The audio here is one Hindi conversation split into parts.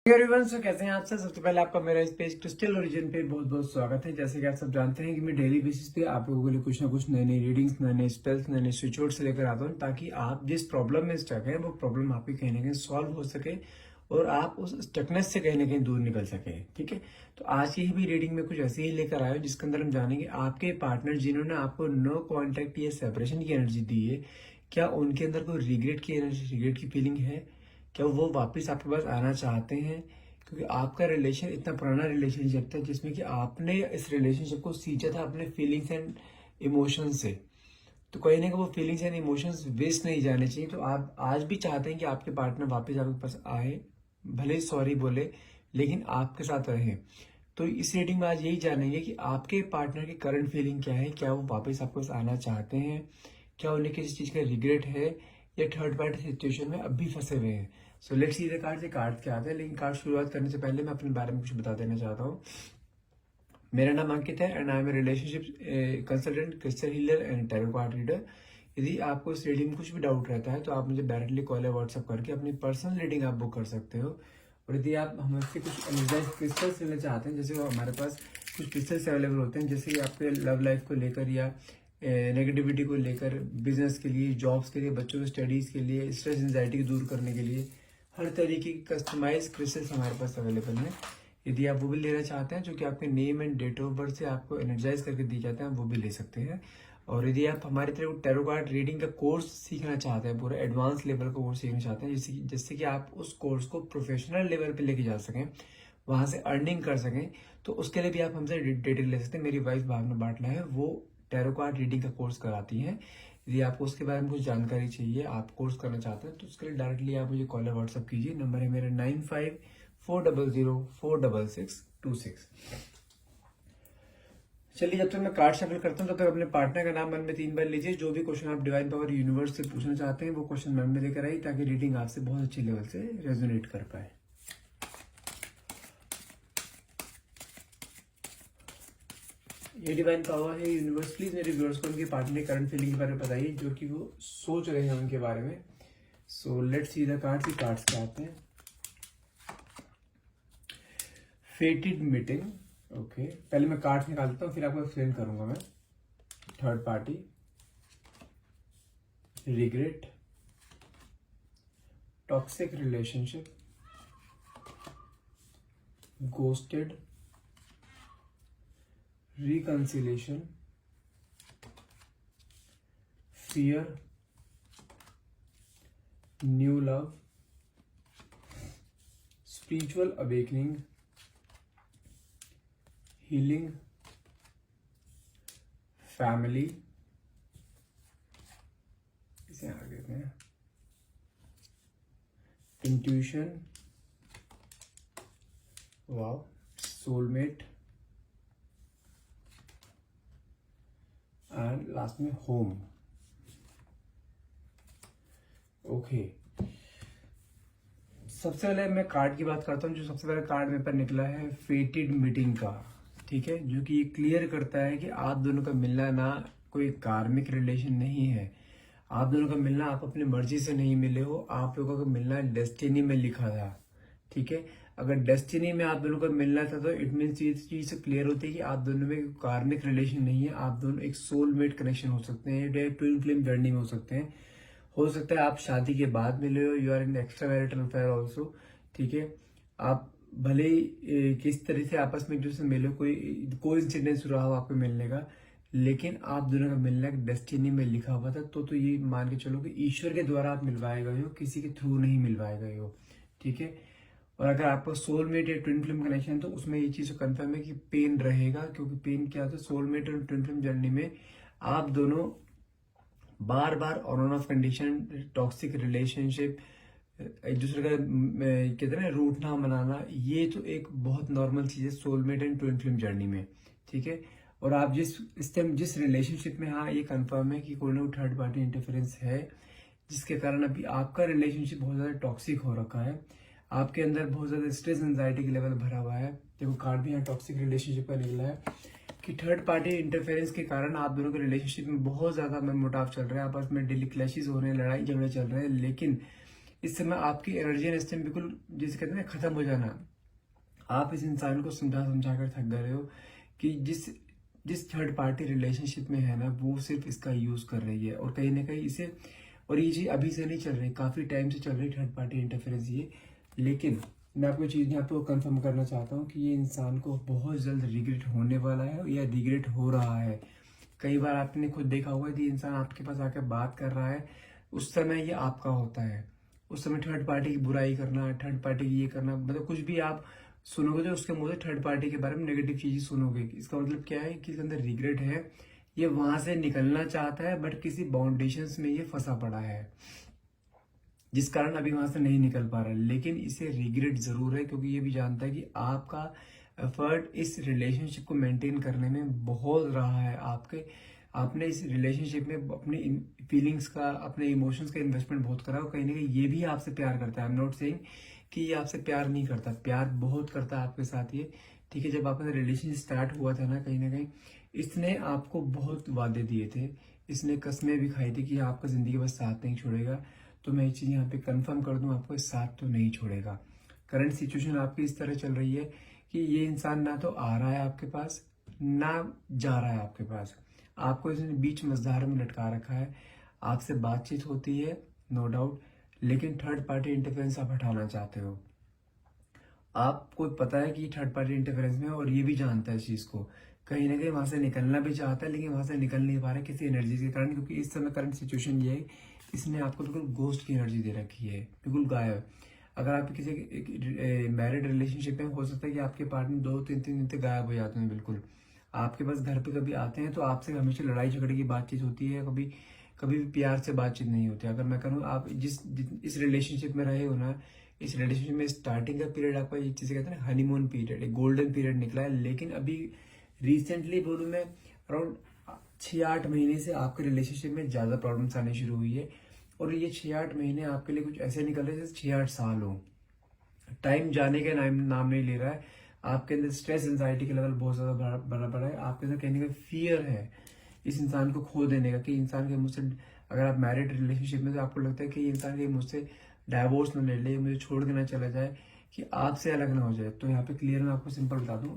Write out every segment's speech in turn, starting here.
एवरीवन, सो कैसे हैं आप सब। सबसे पहले आपका मेरा इस पेज क्रिस्टल ओरिजिन पे बहुत बहुत स्वागत है। जैसे कि आप सब जानते हैं कि मैं डेली बेसिस पे आप लोगों के लिए कुछ ना कुछ नए नई रीडिंग्स, नए नए स्पेल्स, नए नए स्विच वर्ड्स लेकर आता हूँ, ताकि आप जिस प्रॉब्लम में स्टक है वो प्रॉब्लम आपकी कहीं ना कहीं सॉल्व हो सके और आप उस स्टकनेस से कहीं ना कहीं दूर निकल सके। ठीक है, तो आज की भी रीडिंग में कुछ ऐसे ही लेकर आया जिसके अंदर हम जानेंगे आपके पार्टनर जिन्होंने आपको नो कॉन्टेक्ट या सेपरेशन की एनर्जी दी है, क्या उनके अंदर कोई रिग्रेट की एनर्जी, रिग्रेट की फीलिंग है? क्या वो वापस आपके पास आना चाहते हैं? क्योंकि आपका रिलेशन इतना पुराना रिलेशनशिप था जिसमें कि आपने इस रिलेशनशिप को सींचा था अपने फीलिंग्स एंड इमोशंस से। तो कहीं ना कहीं वो फीलिंग्स एंड इमोशंस वेस्ट नहीं जाने चाहिए। तो आप आज भी चाहते हैं कि आपके पार्टनर वापस आपके पास आए, भले ही सॉरी बोले, लेकिन आपके साथ रहे। तो इस रीडिंग में आज यही जानेंगे कि आपके पार्टनर की करंट फीलिंग क्या है, क्या वो वापस आपके पास आना चाहते हैं, क्या उन्हें किसी चीज का रिग्रेट है, या थर्ड पार्टी सिचुएशन में अब भी फंसे हुए हैं। So let's see the card. से कार्ड क्या आते हैं, लेकिन कार्ड शुरुआत करने से पहले मैं अपने बारे में कुछ बता देना चाहता हूँ। मेरा नाम अंकित है and I am a relationship consultant, crystal healer and tarot card reader. यदि आपको इस रीडिंग में कुछ भी डाउट रहता है तो आप मुझे डायरेक्टली कॉल या व्हाट्सएप करके अपनी पर्सनल रीडिंग आप बुक कर सकते हो। और यदि आप हमसे कुछ एनर्जाइज क्रिस्टल्स लेना चाहते हैं, जैसे वो हमारे पास कुछ क्रिस्टल्स अवेलेबल होते हैं, जैसे कि आपके लव लाइफ को लेकर या नेगेटिविटी को लेकर, बिजनेस के लिए, जॉब्स के लिए, बच्चों की स्टडीज के लिए, स्ट्रेस एंजाइटी को दूर करने के लिए, हर तरीके की कस्टमाइज क्रिस्टल्स हमारे पास अवेलेबल हैं। यदि आप वो भी लेना चाहते हैं जो कि आपके name and date of birth से आपको एनर्जाइज करके दिए जाते हैं, वो भी ले सकते हैं। और यदि आप हमारी तरफ टैरो कार्ड रीडिंग का कोर्स सीखना चाहते हैं, पूरा एडवांस लेवल का कोर्स सीखना चाहते हैं, जिससे कि आप उस कोर्स को प्रोफेशनल लेवल पे लेके जा सकें, वहां से अर्निंग कर सकें, तो उसके लिए भी आप हमसे डिटेल ले सकते हैं। मेरी वाइफ भावना बाटला है, वो टैरो कार्ड रीडिंग का कोर्स कराती है। यदि आपको उसके बारे में कुछ जानकारी चाहिए, आप कोर्स करना चाहते हैं, तो उसके लिए डायरेक्टली आप मुझे कॉल या व्हाट्सअप कीजिए। नंबर है मेरा 9540046626। चलिए, जब तक मैं कार्ड शफल करता हूँ तब तक अपने पार्टनर का नाम मन में 3 बार लीजिए। जो भी क्वेश्चन आप डिवाइन पावर यूनिवर्स से पूछना चाहते हैं वो क्वेश्चन मन में लेकर आइए, ताकि रीडिंग आपसे बहुत अच्छे लेवल से रेजोनेट कर पाए। ये डिवाइन पावर है यूनिवर्स, प्लीज मेरे व्यूअर्स को उनके पार्टनर करंट फीलिंग के बारे में बताइए, जो कि वो सोच रहे हैं उनके बारे में। So let's see the cards. Cards क्या आते हैं? फेटेड मीटिंग। ओके, पहले मैं कार्ड्स निकालता हूँ, फिर आपको एक्सप्लेन करूंगा मैं। Third party, regret, toxic relationship, ghosted, reconciliation, fear, new love, spiritual awakening, healing, family, इसे आगे देते हैं, intuition, wow, soulmate, and last में होम। ओके, सबसे पहले मैं कार्ड की बात करता हूँ। जो सबसे पहले कार्ड मेरे पर निकला है फेटेड मीटिंग का, ठीक है, जो कि ये क्लियर करता है कि आप दोनों का मिलना ना कोई कार्मिक रिलेशन नहीं है। आप दोनों का मिलना आप अपनी मर्जी से नहीं मिले हो, आप लोगों का मिलना डेस्टिनी में लिखा था। ठीक है, अगर डेस्टिनी में आप दोनों का मिलना था तो इट मीन्स ये चीज क्लियर होती है कि आप दोनों में कार्मिक रिलेशन नहीं है। आप दोनों एक सोलमेट कनेक्शन हो सकते हैं, ट्विन फ्लेम जर्नी में हो सकते हैं। हो सकता है आप शादी के बाद मिले हो, you are in extra marital affair also. ठीक है, आप भले ही किस तरह से आपस में एक दूसरे से मिले, कोई इंसिडेंस रहा हो आपको मिलने का, लेकिन आप दोनों का मिलना एक डेस्टिनी में लिखा हुआ था। तो ये मान के चलो कि ईश्वर के द्वारा आप मिलवाए गए हो, किसी के थ्रू नहीं मिलवाए गए हो। ठीक है, और अगर आपका सोलमेट या ट्विन फ्लेम कनेक्शन है तो उसमें ये चीज कंफर्म है कि पेन रहेगा, क्योंकि पेन क्या होता है, सोलमेट और ट्विन फ्लेम जर्नी में आप दोनों बार बार on off condition, toxic relationship, एक दूसरे का कहते हैं ना रूठना मनाना, ये तो एक बहुत नॉर्मल चीज है soulmate and twin flame journey में। ठीक है, और आप जिस रिलेशनशिप में, हाँ ये कंफर्म है कि कोई ना कोई थर्ड पार्टी इंटरफेरेंस है, जिसके कारण अभी आपका रिलेशनशिप बहुत ज्यादा टॉक्सिक हो रखा है। आपके अंदर बहुत ज्यादा स्ट्रेस एंजाइटी के लेवल भरा हुआ है। देखो कार्ड भी यहाँ टॉक्सिक रिलेशनशिप का निकला है कि थर्ड पार्टी इंटरफेरेंस के कारण आप दोनों के रिलेशनशिप में बहुत ज्यादा मनमुटाव चल रहा है, आपस में डेली क्लैशेस हो रहे हैं, लड़ाई झगड़े चल रहे हैं। लेकिन इस समय आपकी एनर्जी एंड स्टेम बिल्कुल जैसे कहते हैं ना खत्म हो जाना। आप इस इंसान को समझा समझा कर थक गए हो कि जिस जिस थर्ड पार्टी रिलेशनशिप में है ना, वो सिर्फ इसका यूज कर रही है और कहीं ना कहीं इसे, और ये चीज अभी से नहीं चल रही, काफी टाइम से चल रही थर्ड पार्टी इंटरफेरेंस ये। लेकिन मैं आपको चीज यहाँ पे कंफर्म करना चाहता हूँ कि ये इंसान को बहुत जल्द रिग्रेट होने वाला है या रिग्रेट हो रहा है। कई बार आपने खुद देखा होगा कि इंसान आपके पास आकर बात कर रहा है, उस समय ये आपका होता है। उस समय थर्ड पार्टी की बुराई करना, थर्ड पार्टी की ये करना, मतलब कुछ भी आप सुनोगे तो उसके मुंह से थर्ड पार्टी के बारे में नेगेटिव चीजें सुनोगे। इसका मतलब क्या है कि इसके अंदर रिग्रेट है, ये वहां से निकलना चाहता है बट किसी बाउंडेशंस में ये फंसा पड़ा है, जिस कारण अभी वहां से नहीं निकल पा रहा है। लेकिन इसे रिग्रेट जरूर है क्योंकि ये भी जानता है कि आपका एफर्ट इस रिलेशनशिप को मेंटेन करने में बहुत रहा है। आपने इस रिलेशनशिप में अपनी फीलिंग्स का, अपने इमोशंस का इन्वेस्टमेंट बहुत करा और कहीं ना कहीं ये भी आपसे प्यार करता है। आई एम नॉट सेइंग कि ये आपसे प्यार नहीं करता, प्यार बहुत करता है आपके साथ ये। ठीक है, जब आपका रिलेशनशिप स्टार्ट हुआ था ना कहीं इसने आपको बहुत वादे दिए थे, इसने कस्में भी खाई थी कि आपका जिंदगी बस साथ नहीं छोड़ेगा। तो मैं ये चीज यहाँ पे कंफर्म कर दूं, आपको इस साथ तो नहीं छोड़ेगा। करंट सिचुएशन आपकी इस तरह चल रही है कि ये इंसान ना तो आ रहा है आपके पास, ना जा रहा है आपके पास। आपको इसने बीच मझधार में लटका रखा है। आपसे बातचीत होती है नो डाउट, लेकिन थर्ड पार्टी इंटरफेरेंस आप हटाना चाहते हो। आपको पता है कि थर्ड पार्टी इंटरफेरेंस में है और ये भी जानता है इस चीज को। कहीं ना कहीं वहां से निकलना भी चाहता है लेकिन वहां से निकल नहीं पा रहा है किसी एनर्जी के कारण, क्योंकि इस समय करंट सिचुएशन ये है, इसने आपको बिल्कुल घोस्ट की एनर्जी दे रखी है, बिल्कुल गायब। अगर आप किसी मैरिड रिलेशनशिप में, हो सकता है कि आपके पार्टनर 2-3 दिन तक गायब हो जाते हैं बिल्कुल। आपके पास घर पे कभी आते हैं तो आपसे हमेशा लड़ाई झगड़े की बातचीत होती है, कभी कभी भी प्यार से बातचीत नहीं होती। अगर मैं कहूँ आप इस रिलेशनशिप में रहे हो ना, इस रिलेशनशिप में स्टार्टिंग का पीरियड आपका एक चीज कहते हैं ना हनीमून पीरियड, एक गोल्डन पीरियड निकला है। लेकिन अभी रिसेंटली बोलूँ मैं, अराउंड 6-8 महीने से आपके रिलेशनशिप में ज्यादा प्रॉब्लम्स आनी शुरू हुई है। और ये 6-8 महीने आपके लिए कुछ ऐसे निकल रहे हैं जैसे 6-8 साल हो। टाइम जाने का नाम नहीं ले रहा है। आपके अंदर स्ट्रेस एंजाइटी का लेवल बहुत ज्यादा बड़ा बड़ा है। आपके अंदर कहने का फियर है इस इंसान को खो देने का, कि इंसान के मुझसे, अगर आप मैरिड रिलेशनशिप में तो आपको लगता है कि ये इंसान के मुझसे डाइवोर्स न ले ले, मुझे छोड़ देना चला जाए, कि आपसे अलग ना हो जाए। तो यहाँ पे क्लियर मैं आपको सिंपल बता दूं,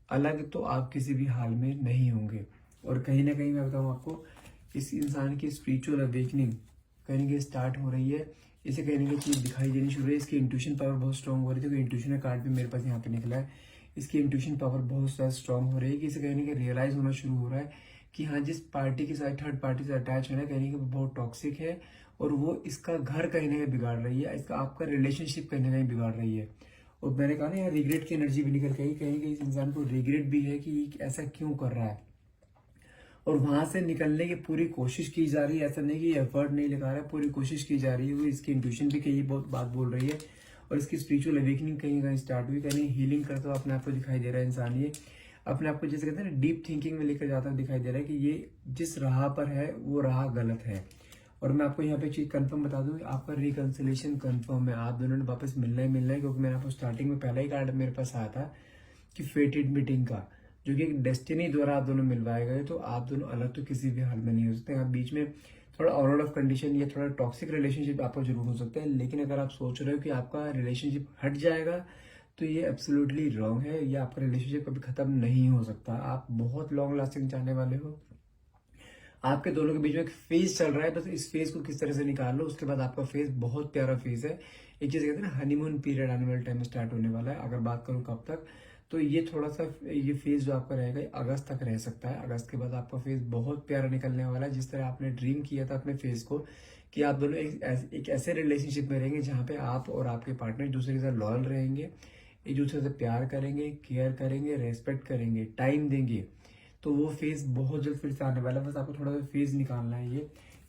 अलग तो आप किसी भी हाल में नहीं होंगे। और कहीं ना कहीं मैं बताऊं आपको, इस इंसान की स्पिरिचुअल अवेकनिंग कहीं ना कहीं स्टार्ट हो रही है। इसे कहीं ना कहीं चीज दिखाई देनी शुरू है। इसकी इंट्यूशन पावर बहुत स्ट्रांग हो रही है। इंट्यूशन का कार्ड भी मेरे पास यहाँ पे निकला है। इसकी इंट्यूशन पावर बहुत ज्यादा स्ट्रांग हो रही है कि इसे कहीं ना कहीं रियलाइज होना शुरू हो रहा है कि हाँ, जिस पार्टी के साथ थर्ड पार्टी से अटैच है ना, कहीं ना कहीं वो बहुत टॉक्सिक है और वो इसका घर कहीं ना कहीं बिगाड़ रही है, इसका आपका रिलेशनशिप कहीं ना कहीं बिगाड़ रही है। और मैंने कहा ना यार, रिग्रेट की एनर्जी भी निकल गई। कहीं कहीं इस इंसान को रिग्रेट भी है कि ऐसा क्यों कर रहा है, और वहां से निकलने की पूरी कोशिश की जा रही है। ऐसा नहीं कि एफर्ट नहीं लगा रहा है, पूरी कोशिश की जा रही है। वो इसकी इंट्यूशन भी कहीं बहुत बात बोल रही है और इसकी स्पिरिचुअल अवेकनिंग कहीं कहीं स्टार्ट हुई। कहीं हीलिंग करता हुआ अपने आप को दिखाई दे रहा है इंसान। ये अपने आप को जैसे कहते हैं ना डीप थिंकिंग में लेकर जाता दिखाई दे रहा है कि ये जिस राह पर है वो राह गलत है। और मैं आपको यहाँ पे एक चीज कंफर्म बता दूं, आपका रिकंसिलेशन कंफर्म है। आप दोनों ने वापस मिलना ही मिलना है, क्योंकि मैंने आपको स्टार्टिंग में पहला ही कार्ड मेरे पास आया था कि फेटेड मीटिंग का, जो कि एक डेस्टिनी द्वारा आप दोनों मिलवाए गए। तो आप दोनों अलग तो किसी भी हाल में नहीं हो सकते। आप बीच में थोड़ा आउट ऑफ कंडीशन या थोड़ा टॉक्सिक रिलेशनशिप आपका जरूर हो सकता है, लेकिन अगर आप सोच रहे हो कि आपका रिलेशनशिप हट जाएगा तो ये एब्सोल्युटली रॉन्ग है। ये आपका रिलेशनशिप कभी खत्म नहीं हो सकता। आप बहुत लॉन्ग लास्टिंग चाहने वाले हो। आपके दोनों के बीच में एक फेज चल रहा है, बस इस फेज को किस तरह से निकाल लो। उसके बाद आपका फेज बहुत प्यारा फेज है। एक चीज कहते हैं ना हनीमून पीरियड आने वाले टाइम में स्टार्ट होने वाला है। अगर बात करूं कब तक, तो ये थोड़ा सा ये फेज जो आपका रहेगा अगस्त तक रह सकता है। अगस्त के बाद आपका फेज बहुत प्यारा निकलने वाला है। जिस तरह आपने ड्रीम किया था अपने फेज को कि आप दोनों एक ऐसे रिलेशनशिप में रहेंगे जहां पे आप और आपके पार्टनर एक दूसरे के साथ लॉयल रहेंगे, एक दूसरे से प्यार करेंगे, केयर करेंगे, रेस्पेक्ट करेंगे, टाइम देंगे। तो वो फेज बहुत जल्द फिर से आने वाला है। बस आपको थोड़ा सा फेज निकालना है।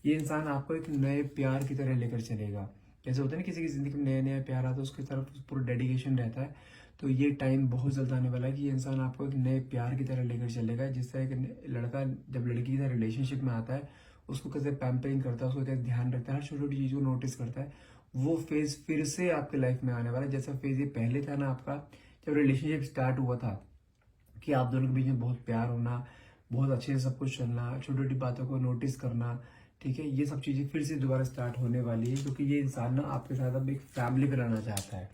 ये इंसान आपको एक नए प्यार की तरह लेकर चलेगा। जैसे होता है ना किसी की जिंदगी में नया नया प्यार आता है, उसकी तरफ पूरा डेडिकेशन रहता है। तो ये टाइम बहुत जल्द आने वाला है कि ये इंसान आपको एक नए प्यार की तरह लेकर चलेगा। जिससे एक लड़का जब लड़की के साथ रिलेशनशिप में आता है, उसको कैसे पैम्परिंग करता है, उसको कैसे ध्यान रखता है, हर छोटी छोटी चीज को नोटिस करता है। वो फेज फिर से आपके लाइफ में आने वाला है। जैसा फेज ये पहले था ना आपका, जब रिलेशनशिप स्टार्ट हुआ था, कि आप दोनों के बीच में बहुत प्यार होना, बहुत अच्छे से सब कुछ चलना, छोटी छोटी बातों को नोटिस करना, ठीक है, ये सब चीज़ें फिर से दोबारा स्टार्ट होने वाली है, क्योंकि ये इंसान ना आपके साथ अब एक फैमिली बनाना चाहता है,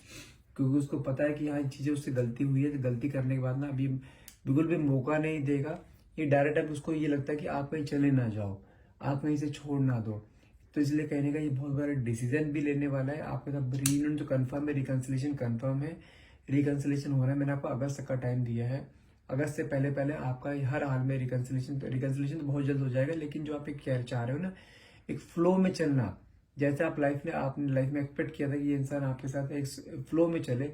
क्योंकि उसको पता है कि हाँ ये चीज़ें उससे गलती हुई है, तो गलती करने के बाद ना अभी बिल्कुल भी मौका नहीं देगा। ये डायरेक्ट अब उसको ये लगता है कि आप कहीं चले ना जाओ, आप कहीं से छोड़ ना दो। तो इसलिए कहने का ये बहुत बड़ा डिसीजन भी लेने वाला है आपके साथ। रीयूनियन तो कंफर्म है, रिकन्सिलेशन कंफर्म है, रिकन्सिलेशन हो रहा है। मैंने आपको अगस्त तक का टाइम दिया है। अगस्त से पहले पहले आपका हर हाल में रिकन्सिलेशन तो बहुत जल्द हो जाएगा। लेकिन जो आप एक चाह रहे हो ना, एक फ्लो में चलना, जैसे आपने लाइफ में एक्सपेक्ट किया था कि ये इंसान आपके साथ एक फ्लो में चले,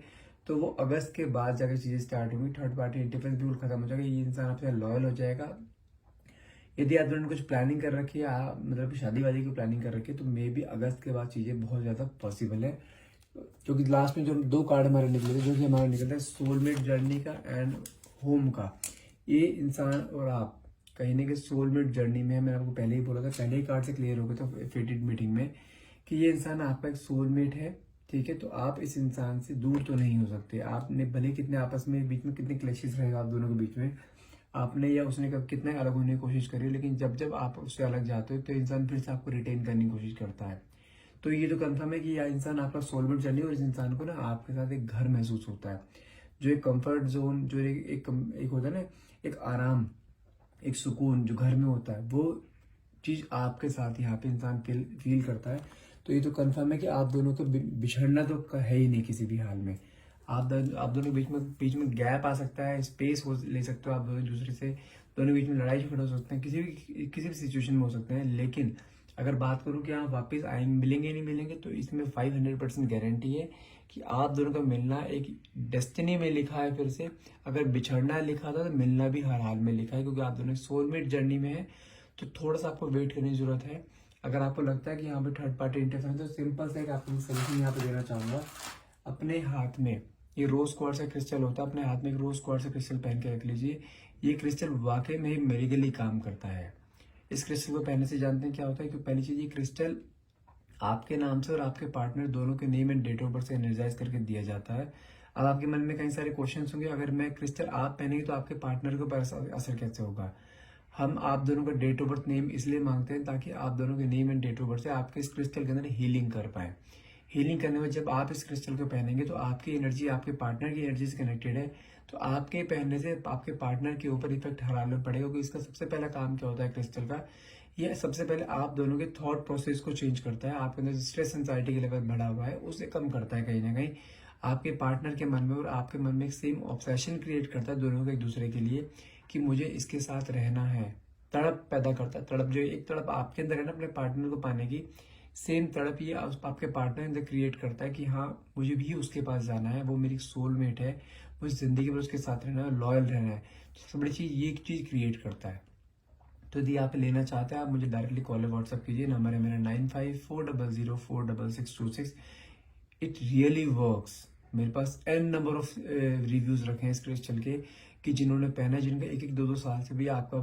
तो वो अगस्त के बाद जाकर चीजें स्टार्ट होंगी। थर्ड पार्टी इंटरफेरेंस बिल्कुल खत्म हो जाएगा, ये इंसान आपसे लॉयल हो जाएगा। यदि आप दोनों ने कुछ प्लानिंग कर रखी है, मतलब शादी वादी की प्लानिंग कर रखी है, तो मे भी अगस्त के बाद चीजें बहुत ज्यादा पॉसिबल है। क्योंकि लास्ट में जो 2 कार्ड हमारे निकले थे, जो कि हमारा निकलता है सोलमेट जर्नी का एंड होम का। ये इंसान और आप कहीं ना कहीं सोलमेट जर्नी में है। मैंने आपको पहले ही बोला था, पहले ही कार्ड से क्लियर हो गया था फेटेड मीटिंग में, कि ये इंसान आपका एक सोलमेट है। ठीक है, तो आप इस इंसान से दूर तो नहीं हो सकते। आपने भले कितने आपस में बीच में कितने क्लैशेस रहेगा आप दोनों के बीच में, आपने या उसने कब कितने अलग होने की कोशिश करी, लेकिन जब जब आप उससे अलग जाते हो तो इंसान फिर से आपको रिटेन करने की कोशिश करता है। तो ये तो कंफर्म है कि यह इंसान आपका सोलमेट जर्नी, और इस इंसान को ना आपके साथ एक घर महसूस होता है, जो एक कंफर्ट जोन, जो एक होता है ना, एक आराम, एक सुकून जो घर में होता है, वो चीज आपके साथ यहाँ पे इंसान फील करता है। तो ये तो कंफर्म है कि आप दोनों को बिछड़ना तो है ही नहीं किसी भी हाल में। आप दोनों के बीच में गैप आ सकता है, स्पेस हो ले सकते हो आप दोनों दूसरे से, दोनों के बीच में लड़ाई झगड़े हो सकते हैं, किसी भी सिचुएशन में हो सकते हैं। लेकिन अगर बात करूं कि आप वापस आए मिलेंगे नहीं मिलेंगे, तो इसमें 500% गारंटी है कि आप दोनों का मिलना एक डेस्टिनी में लिखा है। फिर से अगर बिछड़ना लिखा था, तो मिलना भी हर हाल में लिखा है, क्योंकि आप दोनों सोलमेट जर्नी में है। तो थोड़ा सा आपको वेट करने की जरूरत है। अगर आपको लगता है कि यहाँ पे थर्ड पार्टी इंटरफेरेंस, तो सिंपल से एक आपको सजेशन यहाँ पे देना चाहूंगा। अपने हाथ में ये रोज क्वार्ट्ज का क्रिस्टल होता है, अपने हाथ में एक रोज क्वार्ट्ज का क्रिस्टल पहन के रख लीजिए। ये क्रिस्टल वाकई में मेडिकली काम करता है। इस क्रिस्टल को पहनने से जानते हैं क्या होता है कि पहली चीज, ये क्रिस्टल आपके नाम से और आपके पार्टनर दोनों के name and date of birth से एनर्जाइज करके दिया जाता है। अब आपके मन में कई सारे क्वेश्चंस होंगे, अगर मैं क्रिस्टल आप पहनेंगे तो आपके पार्टनर के ऊपर असर कैसे होगा। हम आप दोनों का डेट ऑफ बर्थ नेम इसलिए मांगते हैं ताकि आप दोनों के name and date of birth से आपके इस क्रिस्टल के अंदर हीलिंग कर पाए। हीलिंग करने में जब आप इस क्रिस्टल को पहनेंगे, तो आपकी एनर्जी आपके पार्टनर की एनर्जी से कनेक्टेड है। तो आपके पहनने से आपके पार्टनर के ऊपर इफेक्ट हर हाल में पड़ेगा, क्योंकि इसका सबसे पहला काम क्या होता है क्रिस्टल का, ये सबसे पहले आप दोनों के थॉट प्रोसेस को चेंज करता है। आपके अंदर स्ट्रेस एंजाइटी के लेवल बढ़ा हुआ है, उसे कम करता है कहीं ना कहीं। आपके पार्टनर के मन में और आपके मन में एक सेम ऑब्सेशन क्रिएट करता है दोनों के एक दूसरे के लिए, कि मुझे इसके साथ रहना है। तड़प पैदा करता है, तड़प जो एक तड़प आपके अंदर है ना अपने पार्टनर को पाने की, सेम तड़प ये आपके पार्टनर अंदर क्रिएट करता है कि हाँ मुझे भी उसके पास जाना है, वो मेरी सोलमेट है, मुझे जिंदगी भर उसके साथ रहना है, लॉयल रहना है। सबसे बड़ी चीज ये चीज क्रिएट करता है। तो यदि आप लेना चाहते हैं, आप मुझे डायरेक्टली कॉल या व्हाट्सअप कीजिए। नंबर है मेरा 9540046666। It really works. मेरे पास एन नंबर ऑफ रिव्यूज रखे हैं इस क्रिस्टल के, कि जिन्होंने पहना, जिनका 1-2 साल से भी आपका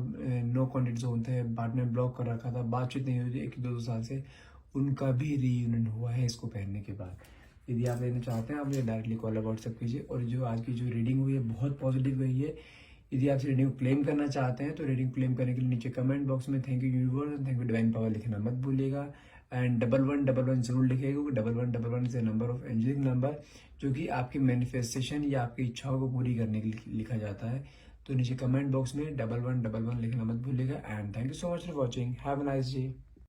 नो कॉन्टेक्ट जोन थे, बाद में ब्लॉक कर रखा था, बातचीत नहीं हुई थी 1-2 साल से, उनका भी रीयूनियन हुआ है इसको पहनने के बाद। यदि आप लेना चाहते हैं, आप मुझे डायरेक्टली कॉल या व्हाट्सअप कीजिए। और जो आज की जो रीडिंग हुई है बहुत पॉजिटिव गई है। यदि आप रीडिंग को क्लेम करना चाहते हैं, तो रीडिंग क्लेम करने के लिए नीचे कमेंट बॉक्स में thank you universe, thank you divine power लिखना मत भूलिएगा। एंड 1111 जरूर लिखिएगा, क्योंकि 1111 is a number of angelic number, जो कि आपकी मैनिफेस्टेशन या आपकी इच्छाओं को पूरी करने के लिए लिखा जाता है। तो नीचे कमेंट बॉक्स में 1111 लिखना मत भूलिएगा। And thank you so much for watching. Have a nice day.